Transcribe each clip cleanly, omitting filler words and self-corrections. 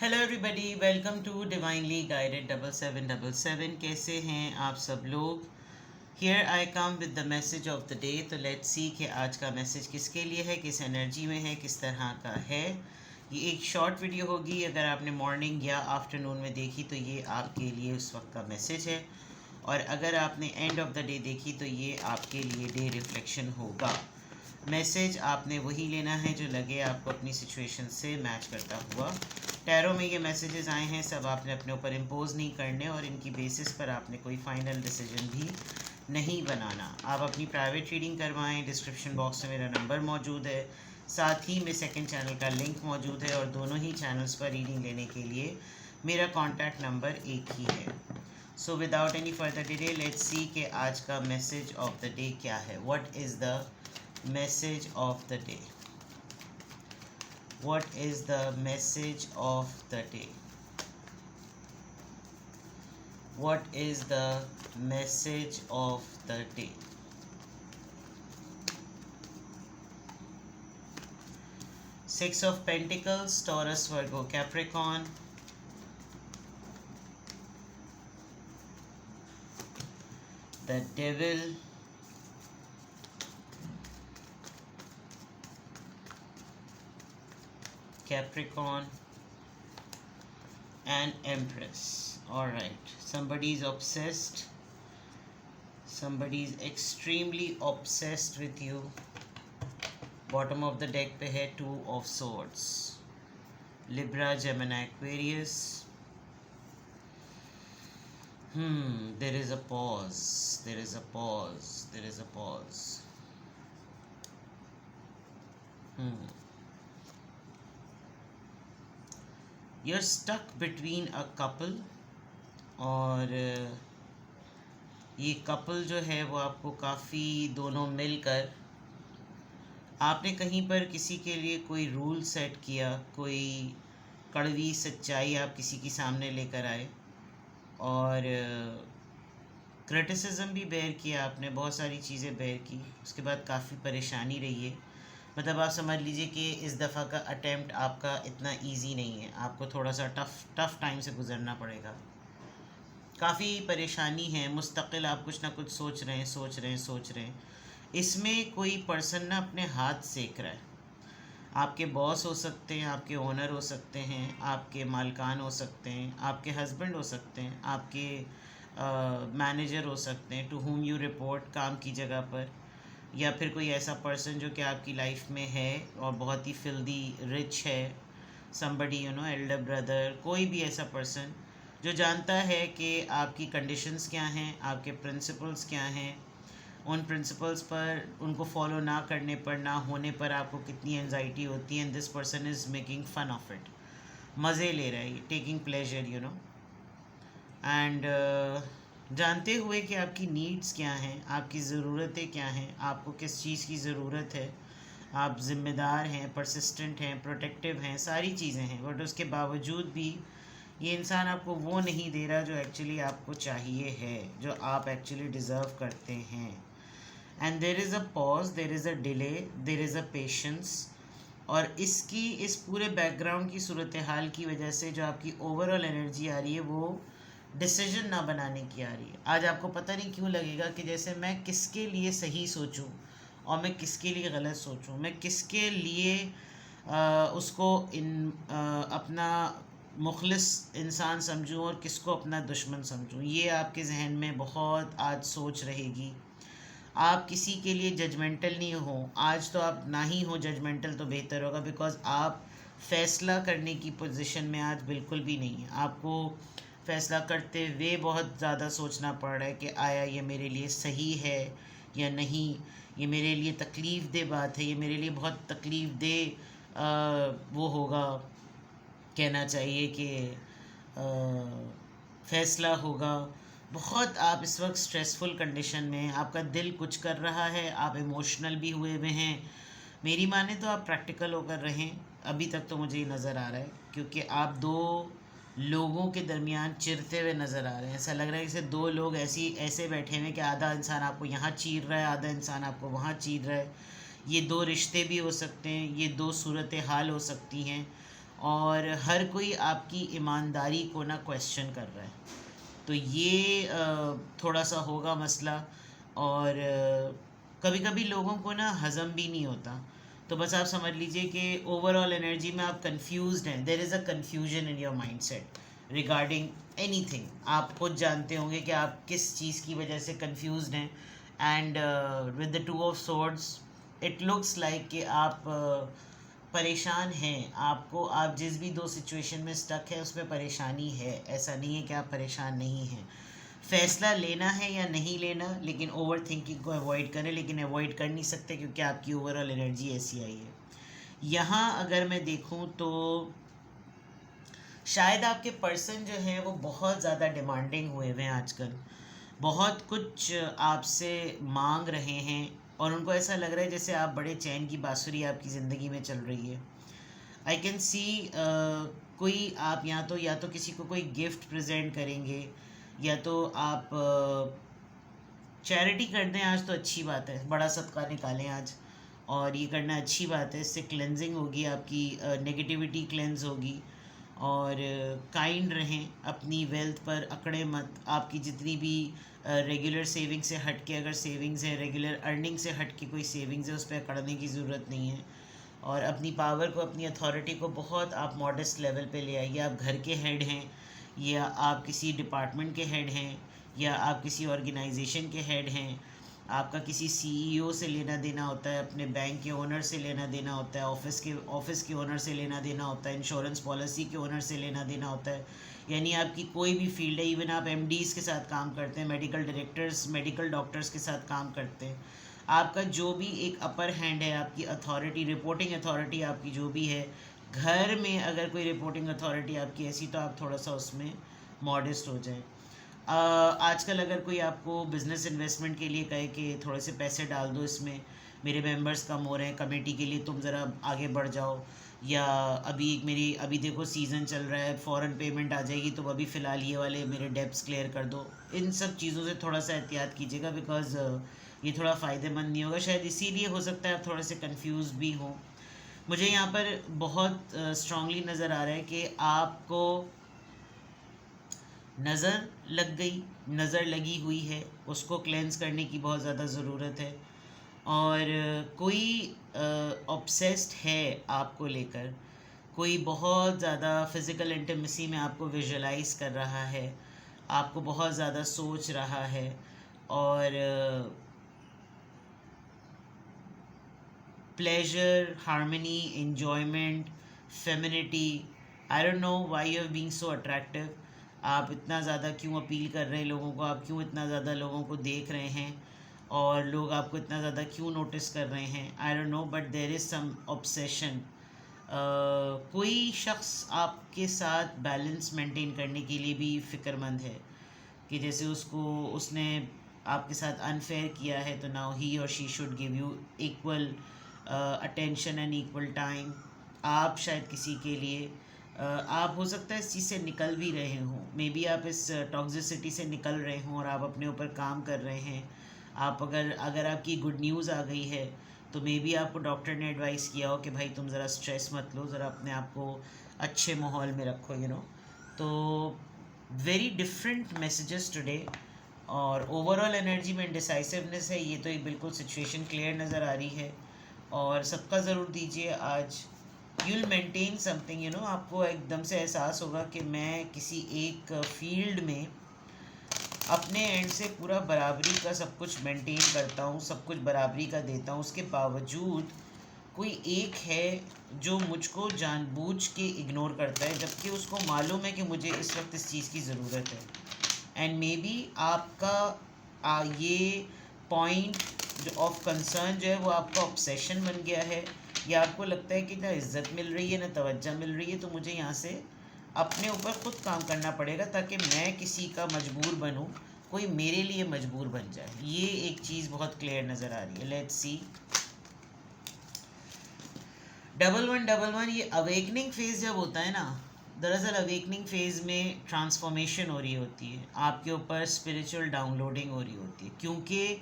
Hello everybody, welcome to divinely guided 7777। कैसे हैं आप सब लोग। Here I come with the message of the day. तो लेट्स सी कि आज का मैसेज किसके लिए है, किस एनर्जी में है, किस तरह का है। ये एक शॉर्ट वीडियो होगी। अगर आपने मॉर्निंग या आफ्टरनून में देखी तो ये आपके लिए उस वक्त का मैसेज है, और अगर आपने एंड ऑफ द डे देखी तो ये आपके लिए डे रिफ्लेक्शन होगा। मैसेज आपने वही लेना है जो लगे आपको अपनी सिचुएशन से मैच करता हुआ। टैरो में ये मैसेजेस आए हैं, सब आपने अपने ऊपर इम्पोज नहीं करने, और इनकी बेसिस पर आपने कोई फाइनल डिसीजन भी नहीं बनाना। आप अपनी प्राइवेट रीडिंग करवाएं। डिस्क्रिप्शन बॉक्स में मेरा नंबर मौजूद है, साथ ही में सेकंड चैनल का लिंक मौजूद है, और दोनों ही चैनल्स पर रीडिंग लेने के लिए मेरा कॉन्टैक्ट नंबर एक ही है। So without any further delay let's see कि आज का मैसेज ऑफ द डे क्या है। What is the message of the day? What is the message of the day? What is the message of the day? Six of Pentacles, Taurus, Virgo, Capricorn. The Devil. Capricorn and Empress. All right, somebody is obsessed, somebody is extremely obsessed with you. Bottom of the deck पे है Two of Swords. Libra, Gemini, Aquarius. There is a pause, there is a pause, there is a pause. You're stuck between a couple, और ये couple जो है वो आपको काफ़ी दोनों मिलकर आपने कहीं पर किसी के लिए कोई रूल सेट किया, कोई कड़वी सच्चाई आप किसी के सामने लेकर आए, और क्रिटिसिज्म भी बेयर किया आपने, बहुत सारी चीज़ें बेयर की। उसके बाद काफ़ी परेशानी रही है। मतलब आप समझ लीजिए कि इस दफ़ा का अटेम्प्ट आपका इतना इजी नहीं है, आपको थोड़ा सा टफ़ टाइम से गुजरना पड़ेगा। काफ़ी परेशानी है, मुस्तकिल आप कुछ ना कुछ सोच रहे हैं। इसमें कोई पर्सन ना अपने हाथ सेक रहा है। आपके बॉस हो सकते हैं, आपके ओनर हो सकते हैं, आपके मालकान हो सकते हैं, आपके हस्बैंड हो सकते हैं, आपके मैनेजर हो सकते हैं, टू हुम यू रिपोर्ट काम की जगह पर, या फिर कोई ऐसा पर्सन जो कि आपकी लाइफ में है और बहुत ही फिल्दी रिच है। समबडी एल्डर ब्रदर, कोई भी ऐसा पर्सन जो जानता है कि आपकी कंडीशंस क्या हैं, आपके प्रिंसिपल्स क्या हैं, उन प्रिंसिपल्स पर उनको फॉलो ना करने पर, ना होने पर आपको कितनी एंजाइटी होती है। And this person is making fun of it, मज़े ले रहा है, टेकिंग प्लेजर एंड जानते हुए कि आपकी नीड्स क्या हैं, आपकी ज़रूरतें क्या हैं, आपको किस चीज़ की ज़रूरत है। आप ज़िम्मेदार हैं, परसिस्टेंट हैं, प्रोटेक्टिव हैं, सारी चीज़ें हैं, बट उसके बावजूद भी ये इंसान आपको वो नहीं दे रहा जो एक्चुअली आपको चाहिए है, जो आप एक्चुअली डिज़र्व करते हैं। And there is a pause, there is a delay, there is a patience. और इस पूरे बैकग्राउंड की सूरत हाल की वजह से जो आपकी ओवरऑल एनर्जी आ रही है वो डिसीजन ना बनाने की आ रही है। आज आपको पता नहीं क्यों लगेगा कि जैसे मैं किसके लिए सही सोचूं और मैं किसके लिए गलत सोचूं, मैं किसके लिए उसको अपना मुखलिस इंसान समझूं और किसको अपना दुश्मन समझूं। ये आपके जहन में बहुत आज सोच रहेगी। आप किसी के लिए जजमेंटल नहीं हो आज, तो आप ना ही हो जजमेंटल तो बेहतर होगा, बिकॉज आप फ़ैसला करने की पोजीशन में आज बिल्कुल भी नहीं है। आपको फ़ैसला करते हुए बहुत ज़्यादा सोचना पड़ रहा है कि आया ये मेरे लिए सही है या नहीं, ये मेरे लिए तकलीफ़ दे बात है, ये मेरे लिए बहुत तकलीफ़ दे वो होगा, कहना चाहिए कि फ़ैसला होगा। बहुत आप इस वक्त स्ट्रेसफुल कंडीशन में हैं, आपका दिल कुछ कर रहा है, आप इमोशनल भी हुए हुए हैं। मेरी माने तो आप प्रैक्टिकल होकर रहें, अभी तक तो मुझे ये नज़र आ रहा है, क्योंकि आप दो लोगों के दरमियान चिरते हुए नज़र आ रहे हैं। ऐसा लग रहा है जैसे दो लोग ऐसे बैठे हुए कि आधा इंसान आपको यहाँ चीर रहा है, आधा इंसान आपको वहाँ चीर रहा है। ये दो रिश्ते भी हो सकते हैं, ये दो सूरत हाल हो सकती हैं, और हर कोई आपकी ईमानदारी को ना क्वेश्चन कर रहा है। तो ये थोड़ा सा होगा मसला। और कभी कभी लोगों को ना हज़म भी नहीं होता। तो बस आप समझ लीजिए कि ओवरऑल एनर्जी में आप कंफ्यूज्ड हैं, there is a confusion in your mindset regarding anything. आप खुद जानते होंगे कि आप किस चीज़ की वजह से कंफ्यूज्ड हैं। And with the 2 of swords it looks like कि आप परेशान हैं। आपको आप जिस भी 2 सिचुएशन में स्टक है उसमें परेशानी है, ऐसा नहीं है कि आप परेशान नहीं हैं। फैसला लेना है या नहीं लेना, लेकिन ओवर थिंकिंग को अवॉइड करें। लेकिन अवॉइड कर नहीं सकते क्योंकि आपकी ओवरऑल एनर्जी ऐसी आई है। यहाँ अगर मैं देखूँ तो शायद आपके पर्सन जो हैं वो बहुत ज़्यादा डिमांडिंग हुए हुए हैं आजकल। बहुत कुछ आपसे मांग रहे हैं और उनको ऐसा लग रहा है जैसे आप बड़े चैन की बांसुरी आपकी ज़िंदगी में चल रही है। आई कैन सी कोई आप या तो किसी को कोई गिफ्ट प्रेजेंट करेंगे, या तो आप चैरिटी कर दें। आज तो अच्छी बात है, बड़ा सदका निकालें आज, और ये करना अच्छी बात है। इससे क्लेंजिंग होगी, आपकी नेगेटिविटी क्लेंज होगी। और काइंड रहें, अपनी वेल्थ पर अकड़े मत। आपकी जितनी भी रेगुलर सेविंग से हट के अगर सेविंग्स है, रेगुलर अर्निंग से हट के कोई सेविंग्स है, उस पर अकड़ने की ज़रूरत नहीं है। और अपनी पावर को, अपनी अथॉरिटी को बहुत आप मॉडेस्ट लेवल पे ले आइए। आप घर के हेड हैं, या आप किसी डिपार्टमेंट के हेड हैं, या आप किसी ऑर्गेनाइजेशन के हेड हैं। आपका किसी सीईओ से लेना देना होता है, अपने बैंक के ओनर से लेना देना होता है, ऑफिस के ओनर से लेना देना होता है, इंश्योरेंस पॉलिसी के ओनर से लेना देना होता है। यानी आपकी कोई भी फील्ड है, इवन आप एमडीज़ के साथ काम करते हैं, मेडिकल डायरेक्टर्स, मेडिकल डॉक्टर्स के साथ काम करते हैं। आपका जो भी एक अपर हैंड है, आपकी अथॉरिटी, रिपोर्टिंग अथॉरिटी आपकी जो भी है, घर में अगर कोई रिपोर्टिंग अथॉरिटी आपकी ऐसी, तो आप थोड़ा सा उसमें मॉडेस्ट हो जाएं। आजकल अगर कोई आपको बिज़नेस इन्वेस्टमेंट के लिए कहे कि थोड़े से पैसे डाल दो इसमें, मेरे मेंबर्स कम हो रहे हैं, कमेटी के लिए तुम ज़रा आगे बढ़ जाओ, या अभी देखो सीज़न चल रहा है, फ़ौरन पेमेंट आ जाएगी, तो अभी फ़िलहाल ये वाले मेरे डेब्ट्स क्लियर कर दो। इन सब चीज़ों से थोड़ा सा एहतियात कीजिएगा, बिकॉज़ ये थोड़ा फ़ायदेमंद नहीं होगा। शायद इसीलिए हो सकता है आप थोड़े से कंफ्यूज भी हों। मुझे यहाँ पर बहुत स्ट्रांगली नज़र आ रहा है कि आपको नज़र लग गई, नज़र लगी हुई है, उसको क्लेंस करने की बहुत ज़्यादा ज़रूरत है। और कोई ऑब्सेस्ड है आपको लेकर, कोई बहुत ज़्यादा फिज़िकल इंटीमेसी में आपको विजुलाइज कर रहा है, आपको बहुत ज़्यादा सोच रहा है। और pleasure, harmony, enjoyment, femininity, I don't know why you are being so attractive. आप इतना ज़्यादा क्यों अपील कर रहे हैं लोगों को, आप क्यों इतना ज़्यादा लोगों को देख रहे हैं, और लोग आपको इतना ज़्यादा क्यों नोटिस कर रहे हैं, I don't know, but there is some obsession. कोई शख्स आपके साथ बैलेंस मेंटेन करने के लिए भी फ़िक्रमंद है, कि जैसे उसने आपके साथ अनफेयर किया है, तो नाउ ही और she should give you equal attention and equal time. आप शायद किसी के लिए आप हो सकता है इस चीज़ से निकल भी रहे हों, मे बी आप इस टॉक्सिसिटी से निकल रहे हों और आप अपने ऊपर काम कर रहे हैं। आप अगर आपकी गुड न्यूज़ आ गई है, तो मे बी आपको डॉक्टर ने एडवाइस किया हो कि भाई तुम ज़रा स्ट्रेस मत लो, ज़रा अपने आप को अच्छे माहौल में रखो, तो वेरी डिफरेंट मैसेजेस टुडे। और ओवरऑल एनर्जी में इंडिसाइसिवनेस है, ये तो एक बिल्कुल सिचुएशन क्लियर नज़र आ रही है। और सबका ज़रूर दीजिए आज, यू विल मेंटेन समथिंग, आपको एकदम से एहसास होगा कि मैं किसी एक फील्ड में अपने एंड से पूरा बराबरी का सब कुछ मेंटेन करता हूँ, सब कुछ बराबरी का देता हूँ। उसके बावजूद कोई एक है जो मुझको जानबूझ के इग्नोर करता है, जबकि उसको मालूम है कि मुझे इस वक्त इस चीज़ की ज़रूरत है। एंड मे बी आपका ये पॉइंट जो ऑफ कंसर्न जो है वो आपका ऑब्सेशन बन गया है, या आपको लगता है कि ना इज़्ज़त मिल रही है ना तवज्जो मिल रही है, तो मुझे यहाँ से अपने ऊपर ख़ुद काम करना पड़ेगा ताकि मैं किसी का मजबूर बनूँ, कोई मेरे लिए मजबूर बन जाए। ये एक चीज़ बहुत क्लियर नज़र आ रही है। लेट्स सी 1111, ये अवेकनिंग फेज़ जब होता है ना, दरअसल अवेकनिंग फेज़ में ट्रांसफॉर्मेशन हो रही होती है, आपके ऊपर स्पिरिचुअल डाउनलोडिंग हो रही होती है। क्योंकि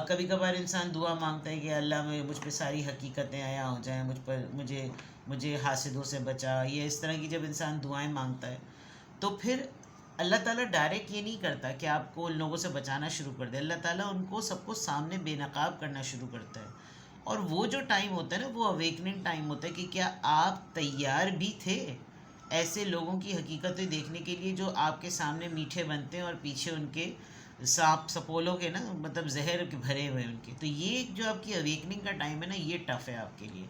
कभी कभार इंसान दुआ मांगता है कि अल्लाह में मुझ पे सारी हकीकतें आया हो जाएं, मुझे मुझे हासिदों से बचा, ये इस तरह की जब इंसान दुआएं मांगता है तो फिर अल्लाह ताला डायरेक्ट ये नहीं करता कि आपको उन लोगों से बचाना शुरू कर दे। अल्लाह ताला उनको सबको सामने बेनकाब करना शुरू करता है। और वो जो टाइम होता है ना, वो अवेकनिंग टाइम होता है कि क्या आप तैयार भी थे ऐसे लोगों की हकीकतें देखने के लिए जो आपके सामने मीठे बनते हैं और पीछे उनके सांप सपोलों के ना, मतलब जहर के भरे हुए उनके। तो ये जो आपकी अवेकनिंग का टाइम है ना, ये टफ है आपके लिए।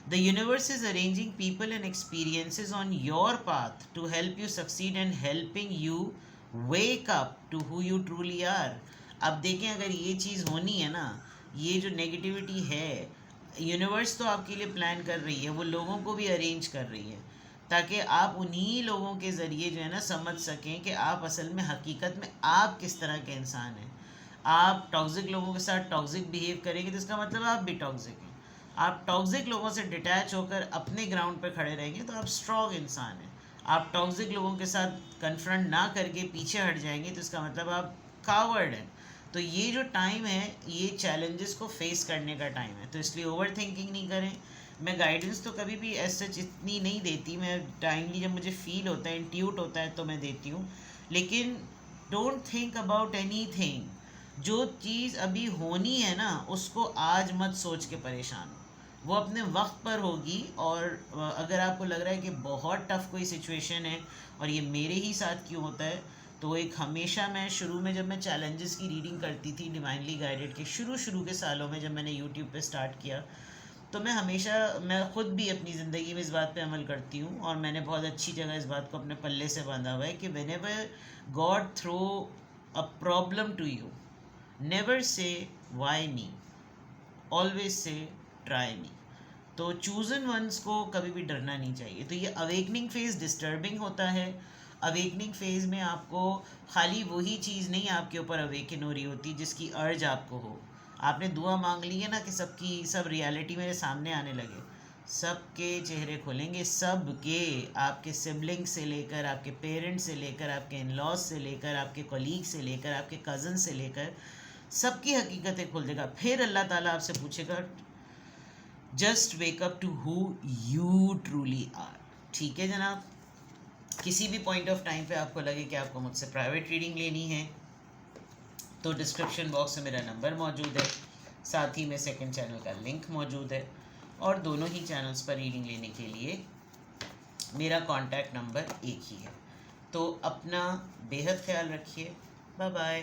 The universe is arranging people and experiences on your path to help you succeed and helping you wake up to who you truly are. अब देखें, अगर ये चीज़ होनी है ना, ये जो नेगेटिविटी है, यूनिवर्स तो आपके लिए प्लान कर रही है, वो लोगों को भी अरेंज कर रही है ताकि आप उन्हीं लोगों के ज़रिए जो है ना समझ सकें कि आप असल में हकीकत में आप किस तरह के इंसान हैं। आप टॉक्सिक लोगों के साथ टॉक्सिक बिहेव करेंगे तो इसका मतलब आप भी टॉक्सिक हैं। आप टॉक्सिक लोगों से डिटैच होकर अपने ग्राउंड पर खड़े रहेंगे तो आप स्ट्रॉन्ग इंसान हैं। आप टॉक्सिक लोगों के साथ कन्फ्रंट ना करके पीछे हट जाएंगे तो इसका मतलब आप कावर्ड हैं। तो ये जो टाइम है, ये चैलेंजेस को फेस करने का टाइम है, तो इसलिए ओवर थिंकिंग नहीं करें। मैं गाइडेंस तो कभी भी ऐसे इतनी नहीं देती, मैं टाइमली जब मुझे फील होता है, इंट्यूट होता है तो मैं देती हूँ। लेकिन don't think about any thing. जो चीज़ अभी होनी है ना, उसको आज मत सोच के परेशान हो, वो अपने वक्त पर होगी। और अगर आपको लग रहा है कि बहुत टफ कोई सिचुएशन है और ये मेरे ही साथ क्यों होता है, तो एक हमेशा मैं शुरू में जब मैं चैलेंजेस की रीडिंग करती थी डिवाइनली गाइडेड के शुरू के सालों में, जब मैंने यूट्यूब पे स्टार्ट किया, तो मैं ख़ुद भी अपनी ज़िंदगी में इस बात पे अमल करती हूँ और मैंने बहुत अच्छी जगह इस बात को अपने पल्ले से बांधा हुआ है कि whenever God throw a problem to you, never say why me, always say try me. तो चूज़न वंस को कभी भी डरना नहीं चाहिए। तो ये अवेकनिंग फेज़ डिस्टर्बिंग होता है। अवेकनिंग फेज़ में आपको खाली वही चीज़ नहीं आपके ऊपर अवेकन हो रही होती जिसकी अर्ज आपको हो। आपने दुआ मांग ली है ना कि सबकी सब रियलिटी मेरे सामने आने लगे, सबके चेहरे खुलेंगे, सबके, आपके सिबलिंग से लेकर, आपके पेरेंट्स से लेकर, आपके इन लॉज से लेकर, आपके कलीग से लेकर, आपके कज़न से लेकर, सबकी हकीकतें खुल देगा। फिर अल्लाह ताला आपसे पूछेगा, just wake up to who you truly are. ठीक है जनाब। किसी भी पॉइंट ऑफ टाइम पे आपको लगे कि आपको मुझसे प्राइवेट रीडिंग लेनी है तो डिस्क्रिप्शन बॉक्स में मेरा नंबर मौजूद है, साथ ही में सेकंड चैनल का लिंक मौजूद है, और दोनों ही चैनल्स पर रीडिंग लेने के लिए मेरा कॉन्टैक्ट नंबर एक ही है। तो अपना बेहद ख्याल रखिए। Bye bye.